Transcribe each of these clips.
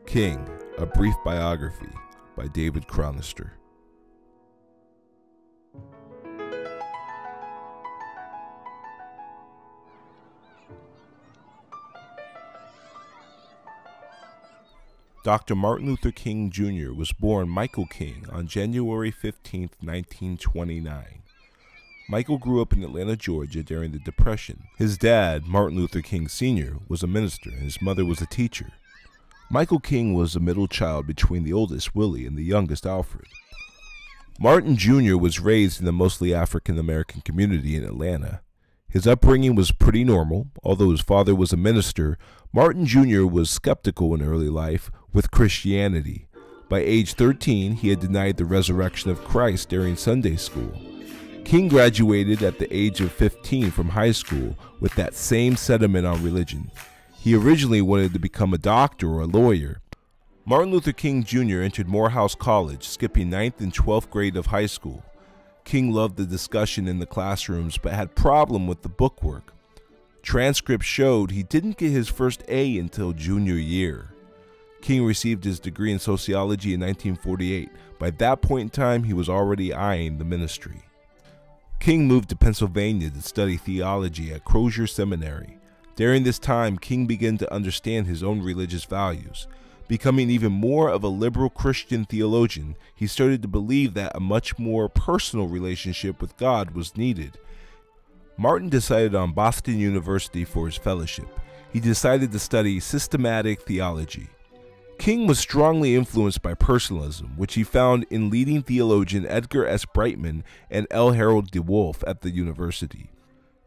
King, A Brief Biography by David Chronister. Dr. Martin Luther King Jr. was born Michael King on January 15, 1929. Michael grew up in Atlanta, Georgia during the Depression. His dad, Martin Luther King Sr., was a minister and his mother was a teacher. Michael King was a middle child between the oldest, Willie, and the youngest, Alfred. Martin Jr. was raised in the mostly African-American community in Atlanta. His upbringing was pretty normal. Although his father was a minister, Martin Jr. was skeptical in early life with Christianity. By age 13, he had denied the resurrection of Christ during Sunday school. King graduated at the age of 15 from high school with that same sentiment on religion. He originally wanted to become a doctor or a lawyer. Martin Luther King Jr. entered Morehouse College, skipping 9th and 12th grade of high school. King loved the discussion in the classrooms but had problem with the bookwork. Transcripts showed he didn't get his first A until junior year. King received his degree in sociology in 1948. By that point in time, he was already eyeing the ministry. King moved to Pennsylvania to study theology at Crozier Seminary. During this time, King began to understand his own religious values. Becoming even more of a liberal Christian theologian, he started to believe that a much more personal relationship with God was needed. Martin decided on Boston University for his fellowship. He decided to study systematic theology. King was strongly influenced by personalism, which he found in leading theologian Edgar S. Brightman and L. Harold DeWolf at the university.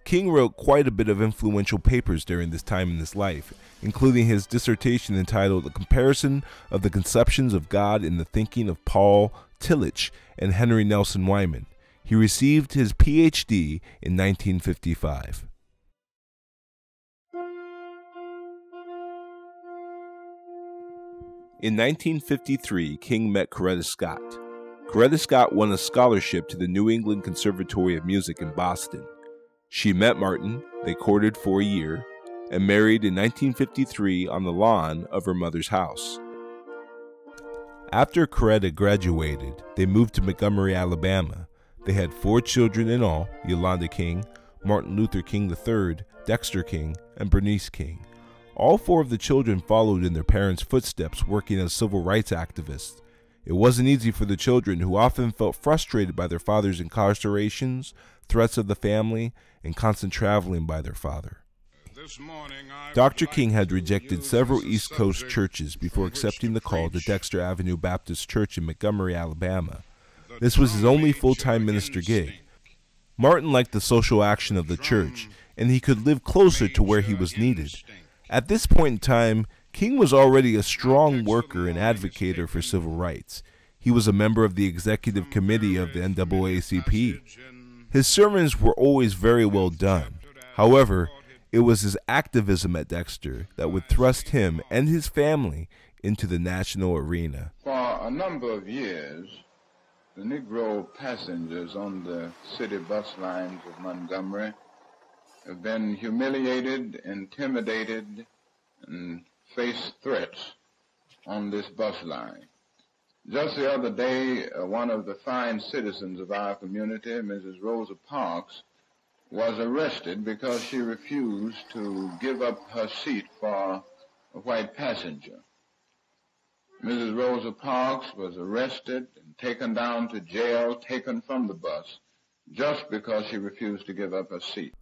King wrote quite a bit of influential papers during this time in his life, including his dissertation entitled A Comparison of the Conceptions of God in the Thinking of Paul Tillich and Henry Nelson Wyman. He received his Ph.D. in 1955. In 1953, King met Coretta Scott. Coretta Scott won a scholarship to the New England Conservatory of Music in Boston. She met Martin, they courted for a year, and married in 1953 on the lawn of her mother's house. After Coretta graduated, they moved to Montgomery, Alabama. They had 4 children in all: Yolanda King, Martin Luther King III, Dexter King, and Bernice King. All 4 of the children followed in their parents' footsteps, working as civil rights activists. It wasn't easy for the children, who often felt frustrated by their father's incarcerations, threats of the family, and constant traveling by their father. Dr. King had rejected several East Coast churches before accepting the call to Dexter Avenue Baptist Church in Montgomery, Alabama. This was his only full-time minister gig. Martin liked the social action of the church, and he could live closer to where he was needed. At this point in time, King was already a strong worker and advocator for civil rights. He was a member of the executive committee of the NAACP. His sermons were always very well done. However, it was his activism at Dexter that would thrust him and his family into the national arena. For a number of years, the Negro passengers on the city bus lines of Montgomery have been humiliated, intimidated, and face threats on this bus line. Just the other day, one of the fine citizens of our community, Mrs. Rosa Parks, was arrested because she refused to give up her seat for a white passenger. Mrs. Rosa Parks was arrested and taken down to jail, taken from the bus, just because she refused to give up her seat.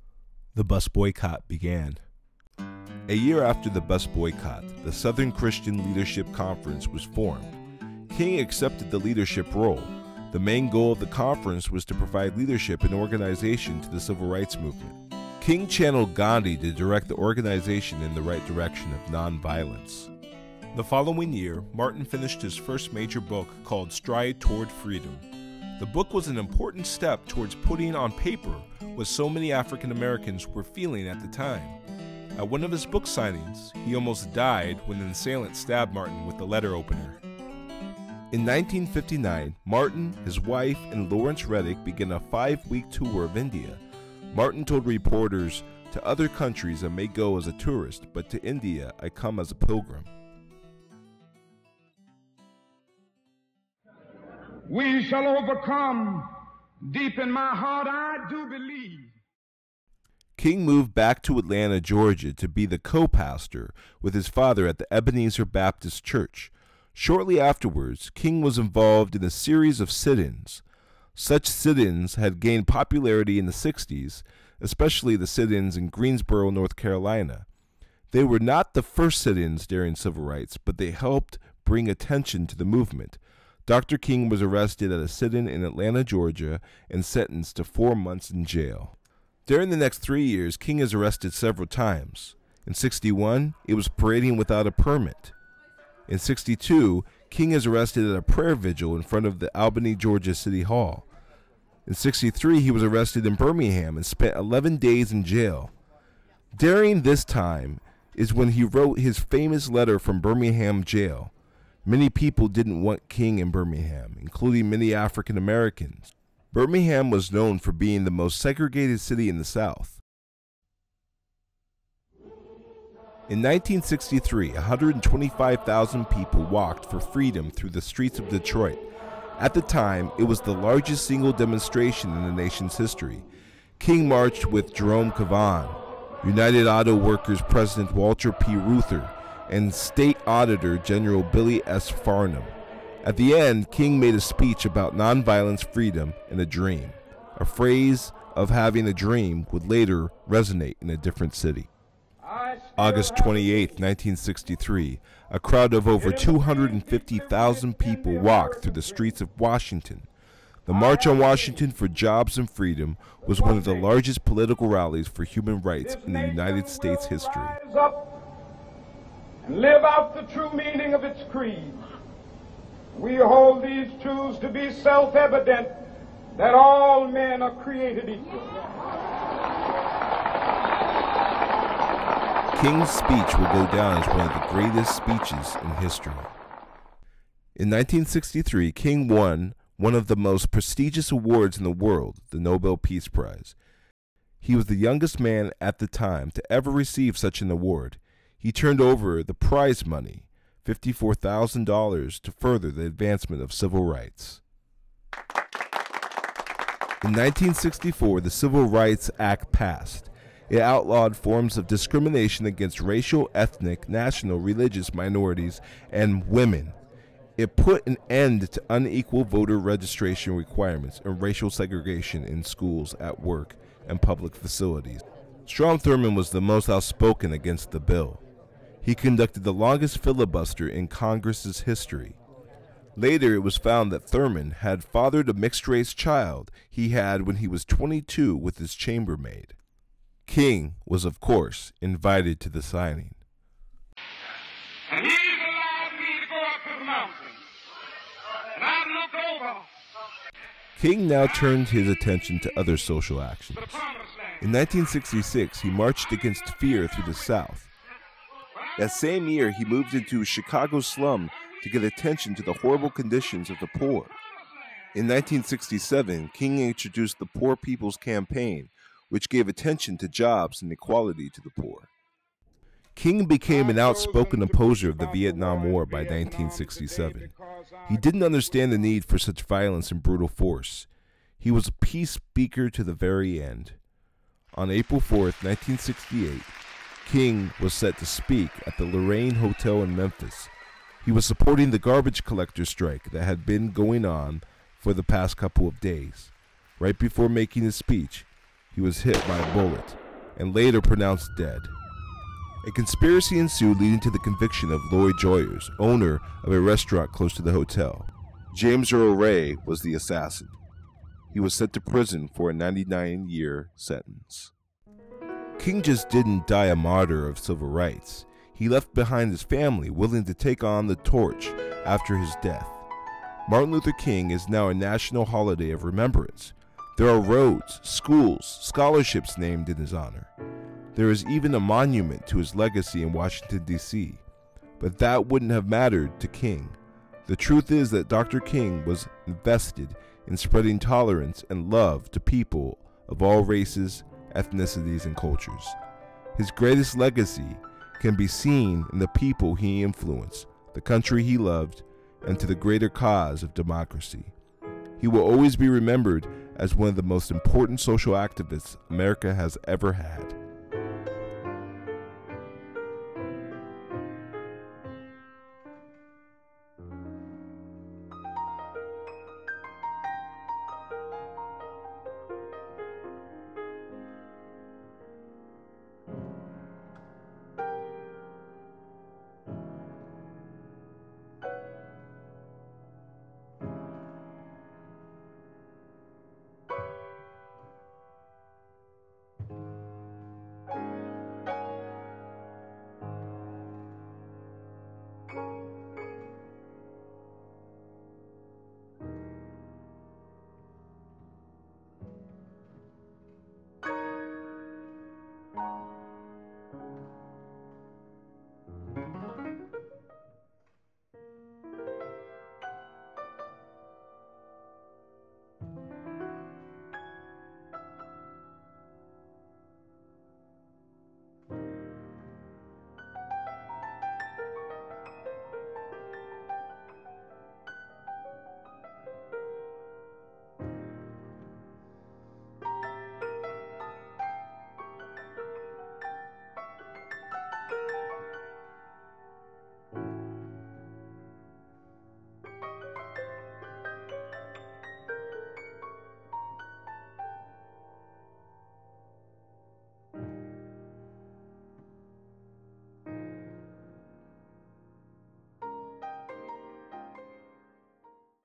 The bus boycott began. A year after the bus boycott, the Southern Christian Leadership Conference was formed. King accepted the leadership role. The main goal of the conference was to provide leadership and organization to the civil rights movement. King channeled Gandhi to direct the organization in the right direction of nonviolence. The following year, Martin finished his first major book called Stride Toward Freedom. The book was an important step towards putting on paper what so many African Americans were feeling at the time. At one of his book signings, he almost died when an assailant stabbed Martin with a letter opener. In 1959, Martin, his wife, and Lawrence Reddick began a 5-week tour of India. Martin told reporters, "To other countries I may go as a tourist, but to India I come as a pilgrim." we shall overcome. Deep in my heart, I do believe. King moved back to Atlanta, Georgia to be the co-pastor with his father at the Ebenezer Baptist Church. Shortly afterwards, King was involved in a series of sit-ins. Such sit-ins had gained popularity in the 60s, especially the sit-ins in Greensboro, North Carolina. They were not the first sit-ins during civil rights, but they helped bring attention to the movement. Dr. King was arrested at a sit-in in Atlanta, Georgia, and sentenced to 4 months in jail. During the next 3 years, King is arrested several times. In 61, it was parading without a permit. In 62, King is arrested at a prayer vigil in front of the Albany, Georgia City Hall. In 63, he was arrested in Birmingham and spent 11 days in jail. During this time is when he wrote his famous letter from Birmingham jail. Many people didn't want King in Birmingham, including many African Americans. Birmingham was known for being the most segregated city in the South. In 1963, 125,000 people walked for freedom through the streets of Detroit. At the time, it was the largest single demonstration in the nation's history. King marched with Jerome Cavan, United Auto Workers President Walter P. Reuther, and State Auditor General Billy S. Farnham. At the end, King made a speech about nonviolence, freedom, and a dream. A phrase of having a dream would later resonate in a different city. August 28, 1963, a crowd of over 250,000 people walked through the streets of Washington. The March on Washington for Jobs and Freedom was one of the largest political rallies for human rights in the United States history. Rise up and live out the true meaning of its creed. We hold these truths to be self-evident, that all men are created equal. King's speech will go down as one of the greatest speeches in history. In 1963, King won one of the most prestigious awards in the world, the Nobel Peace Prize. He was the youngest man at the time to ever receive such an award. He turned over the prize money, $54,000, to further the advancement of civil rights. In 1964, the Civil Rights Act passed. It outlawed forms of discrimination against racial, ethnic, national, religious minorities, and women. It put an end to unequal voter registration requirements and racial segregation in schools, at work, and public facilities. Strom Thurmond was the most outspoken against the bill. He conducted the longest filibuster in Congress's history. Later, it was found that Thurmond had fathered a mixed-race child he had when he was 22 with his chambermaid. King was, of course, invited to the signing. And he's allowed me to go up to the mountain. And I looked over. King now turned his attention to other social actions. In 1966, he marched against fear through the South. That same year, he moved into a Chicago slum to get attention to the horrible conditions of the poor. In 1967, King introduced the Poor People's Campaign, which gave attention to jobs and equality to the poor. King became an outspoken opposer of the Vietnam War by 1967. He didn't understand the need for such violence and brutal force. He was a peace speaker to the very end. On April 4th, 1968, King was set to speak at the Lorraine Hotel in Memphis. He was supporting the garbage collector strike that had been going on for the past couple of days. Right before making his speech, he was hit by a bullet and later pronounced dead. A conspiracy ensued, leading to the conviction of Lloyd Joyers, owner of a restaurant close to the hotel. James Earl Ray was the assassin. He was sent to prison for a 99-year sentence. King just didn't die a martyr of civil rights. He left behind his family willing to take on the torch after his death. Martin Luther King is now a national holiday of remembrance. There are roads, schools, scholarships named in his honor. There is even a monument to his legacy in Washington, D.C. But that wouldn't have mattered to King. The truth is that Dr. King was invested in spreading tolerance and love to people of all races, ethnicities, and cultures. His greatest legacy can be seen in the people he influenced, the country he loved, and to the greater cause of democracy. He will always be remembered as one of the most important social activists America has ever had.